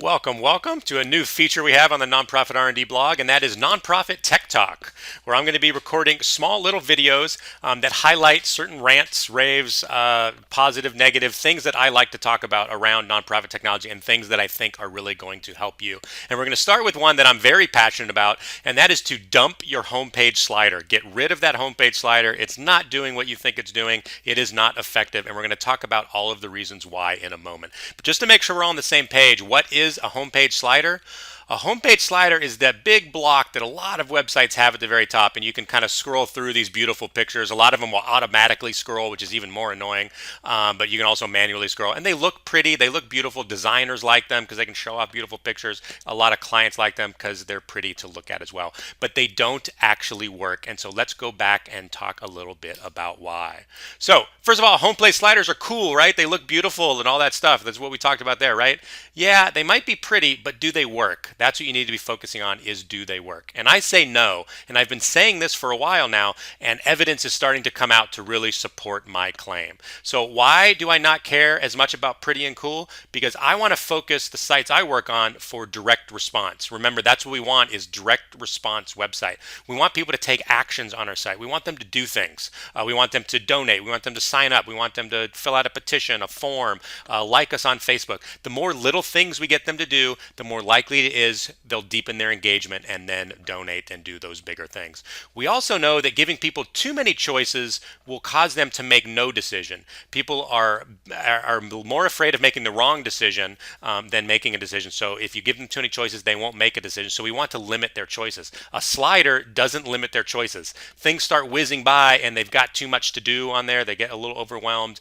Welcome to a new feature we have on the Nonprofit R&D blog, and that is Nonprofit Tech Talk, where I'm going to be recording small little videos that highlight certain rants, raves, positive, negative, things that I like to talk about around nonprofit technology and things that I think are really going to help you. And we're going to start with one that I'm very passionate about, and that is to dump your homepage slider. Get rid of that homepage slider. It's not doing what you think it's doing. It is not effective, and we're going to talk about all of the reasons why in a moment. But just to make sure we're on the same page, what is a homepage slider? A homepage slider is that big block that a lot of websites have at the very top, and you can kind of scroll through these beautiful pictures. A lot of them will automatically scroll, which is even more annoying, but you can also manually scroll. And they look pretty, they look beautiful. Designers like them because they can show off beautiful pictures. A lot of clients like them because they're pretty to look at as well. But they don't actually work, and so let's go back and talk a little bit about why. So, first of all, homepage sliders are cool, right? They look beautiful and all that stuff. That's what we talked about there, right? Yeah, they might be pretty, but do they work? That's what you need to be focusing on is do they work? And I say no, and I've been saying this for a while now, and evidence is starting to come out to really support my claim. So why do I not care as much about pretty and cool? Because I want to focus the sites I work on for direct response. Remember, that's what we want is direct response website. We want people to take actions on our site. We want them to do things. We want them to donate. We want them to sign up. We want them to fill out a petition, a form, like us on Facebook. The more little things we get them to do, the more likely it is they'll deepen their engagement and then donate and do those bigger things. We also know that giving people too many choices will cause them to make no decision. People are more afraid of making the wrong decision than making a decision. So if you give them too many choices, they won't make a decision. So we want to limit their choices. A slider doesn't limit their choices. Things start whizzing by and they've got too much to do on there. They get a little overwhelmed.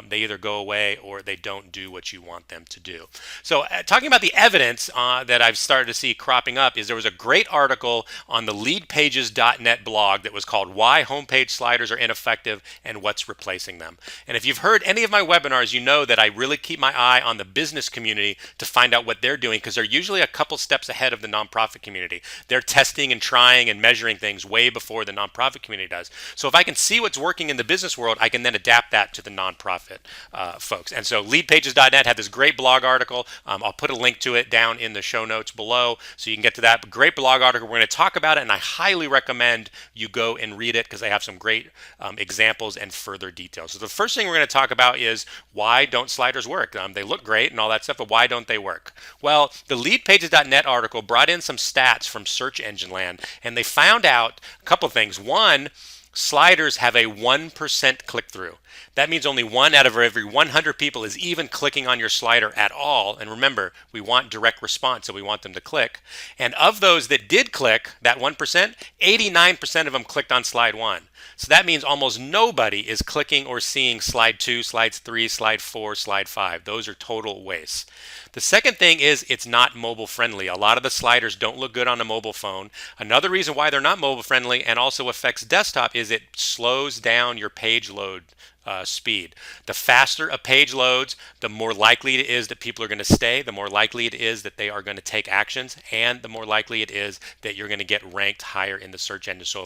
They either go away or they don't do what you want them to do. So talking about the evidence that I've started to see cropping up is there was a great article on the leadpages.net blog that was called Why Homepage Sliders Are Ineffective and What's Replacing Them. And if you've heard any of my webinars, you know that I really keep my eye on the business community to find out what they're doing because they're usually a couple steps ahead of the nonprofit community. They're testing and trying and measuring things way before the nonprofit community does. So if I can see what's working in the business world, I can then adapt that to the nonprofit folks. And so leadpages.net had this great blog article. I'll put a link to it down in the show notes below so you can get to that. But great blog article. We're going to talk about it, and I highly recommend you go and read it because they have some great examples and further details. So the first thing we're going to talk about is why don't sliders work? They look great and all that stuff, but why don't they work? Well, the leadpages.net article brought in some stats from Search Engine Land, and they found out a couple things. One, sliders have a 1% click-through. That means only 1 out of every 100 people is even clicking on your slider at all. And remember, we want direct response, so we want them to click. And of those that did click, that 1%, 89% of them clicked on slide 1. So that means almost nobody is clicking or seeing slide 2, slides 3, slide 4, slide 5. Those are total wastes. The second thing is it's not mobile friendly. A lot of the sliders don't look good on a mobile phone. Another reason why they're not mobile friendly and also affects desktop is it slows down your page load speed. The faster a page loads, the more likely it is that people are going to stay, the more likely it is that they are going to take actions, and the more likely it is that you're going to get ranked higher in the search engine. So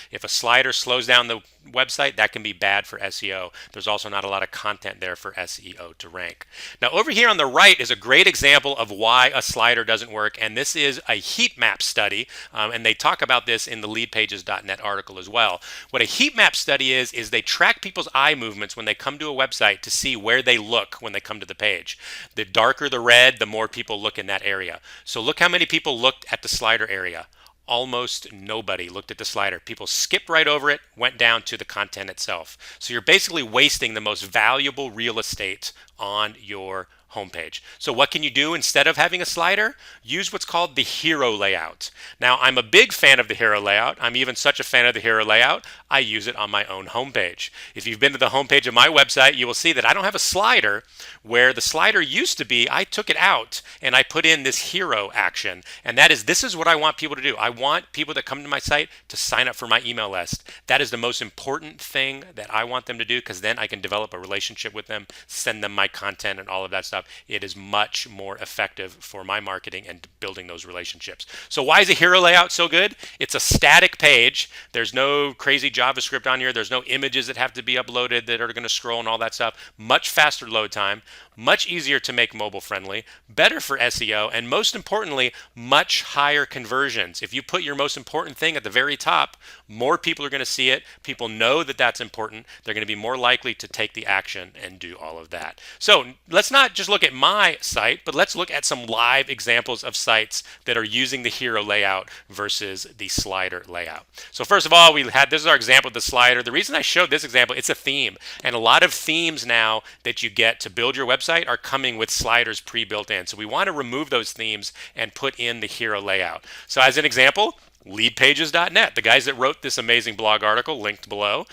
if a slider slows down the website, that can be bad for SEO. There's also not a lot of content there for SEO to rank. Now over here on the right is a great example of why a slider doesn't work, and this is a heat map study, and they talk about this in the leadpages.net article as well. What a heat map study is they track people's eye movements when they come to a website to see where they look when they come to the page. The darker the red, the more people look in that area. So look how many people looked at the slider area. Almost nobody looked at the slider. People skipped right over it, went down to the content itself. So you're basically wasting the most valuable real estate on your homepage. So what can you do instead of having a slider? Use what's called the hero layout. Now, I'm a big fan of the hero layout. I'm even such a fan of the hero layout, I use it on my own homepage. If you've been to the homepage of my website, you will see that I don't have a slider. Where the slider used to be, I took it out and I put in this hero action. And this is what I want people to do. I want people that come to my site to sign up for my email list. That is the most important thing that I want them to do because then I can develop a relationship with them, send them my content and all of that stuff. layout, it is much more effective for my marketing and building those relationships. So why is a hero layout so good? It's a static page. There's no crazy JavaScript on here. There's no images that have to be uploaded that are going to scroll and all that stuff. Much faster load time, much easier to make mobile friendly, better for SEO, and most importantly, much higher conversions. If you put your most important thing at the very top, more people are going to see it. People know that that's important. They're going to be more likely to take the action and do all of that. So let's not just look at my site, but let's look at some live examples of sites that are using the hero layout versus the slider layout. So first of all, this is our example of the slider. The reason I showed this example, it's a theme. And a lot of themes now that you get to build your website are coming with sliders pre-built in. So we want to remove those themes and put in the hero layout. So as an example, leadpages.net, the guys that wrote this amazing blog article linked below,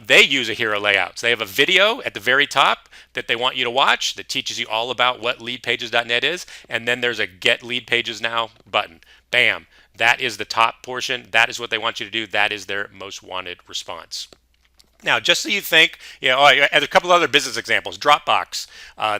they use a hero layout. So they have a video at the very top that they want you to watch that teaches you all about what leadpages.net is, and then there's a Get Lead Pages Now button. Bam. That is the top portion. That is what they want you to do. That is their most wanted response. Now, just so you think, a couple other business examples. Dropbox,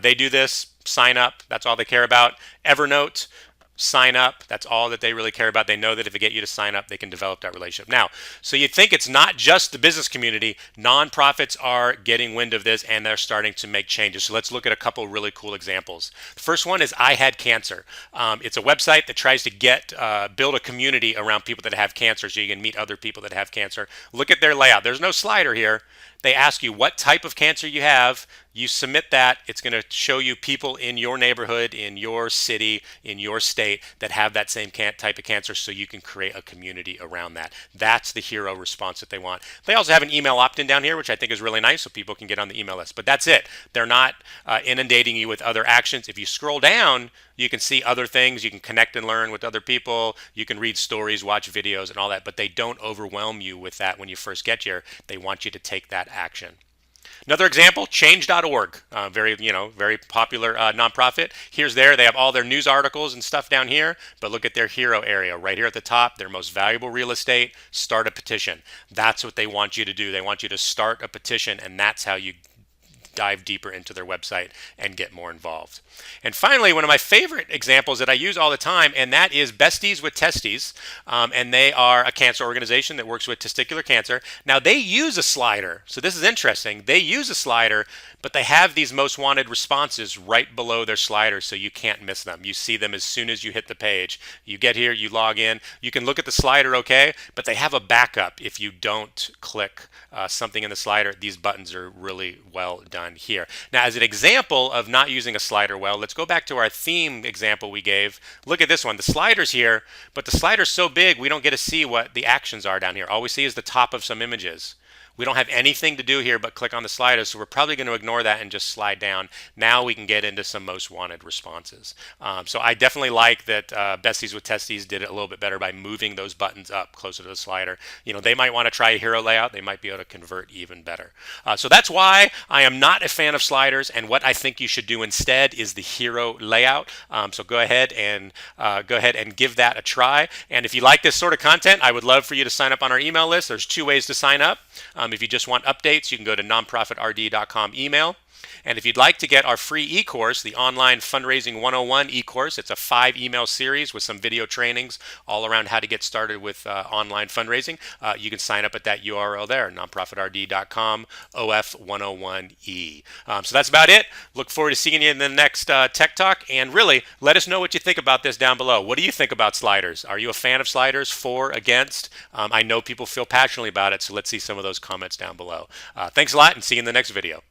they do this. Sign up. That's all they care about. Evernote, sign up. That's all that they really care about. They know that if they get you to sign up, they can develop that relationship. Now, so you think it's not just the business community. Nonprofits are getting wind of this and they're starting to make changes. So let's look at a couple really cool examples. The first one is I Had Cancer. It's a website that tries to build a community around people that have cancer so you can meet other people that have cancer. Look at their layout. There's no slider here. They ask you what type of cancer you have. You submit that. It's going to show you people in your neighborhood, in your city, in your state that have that same type of cancer so you can create a community around that. That's the hero response that they want. They also have an email opt-in down here, which I think is really nice so people can get on the email list. But that's it. They're not inundating you with other actions. If you scroll down, you can see other things. You can connect and learn with other people. You can read stories, watch videos, and all that. But they don't overwhelm you with that when you first get here. They want you to take that action. Another example, change.org, very popular nonprofit. They have all their news articles and stuff down here, but look at their hero area right here at the top, their most valuable real estate, start a petition. That's what they want you to do. They want you to start a petition, and that's how you dive deeper into their website and get more involved. And finally, one of my favorite examples that I use all the time, and that is Besties with Testes. And they are a cancer organization that works with testicular cancer. Now, they use a slider. So this is interesting. They use a slider, but they have these most wanted responses right below their slider so you can't miss them. You see them as soon as you hit the page. You get here, you log in. You can look at the slider, okay, but they have a backup if you don't click something in the slider. These buttons are really well done here. Now, as an example of not using a slider well, let's go back to our theme example we gave. Look at this one. The slider's here, but the slider's so big we don't get to see what the actions are down here. All we see is the top of some images. We don't have anything to do here but click on the slider, so we're probably going to ignore that and just slide down. Now we can get into some most wanted responses. So I definitely like that Besties with Testes did it a little bit better by moving those buttons up closer to the slider. They might want to try a hero layout. They might be able to convert even better. So that's why I am not a fan of sliders, and what I think you should do instead is the hero layout. So go ahead and give that a try. And if you like this sort of content, I would love for you to sign up on our email list. There's 2 ways to sign up. If you just want updates, you can go to nonprofitrd.com email. And if you'd like to get our free e-course, the Online Fundraising 101 e-course, it's a 5 email series with some video trainings all around how to get started with online fundraising. You can sign up at that URL there, nonprofitrd.com, OF101E. So that's about it. Look forward to seeing you in the next Tech Talk. And really, let us know what you think about this down below. What do you think about sliders? Are you a fan of sliders? For, against? I know people feel passionately about it, so let's see some of those comments down below. Thanks a lot, and see you in the next video.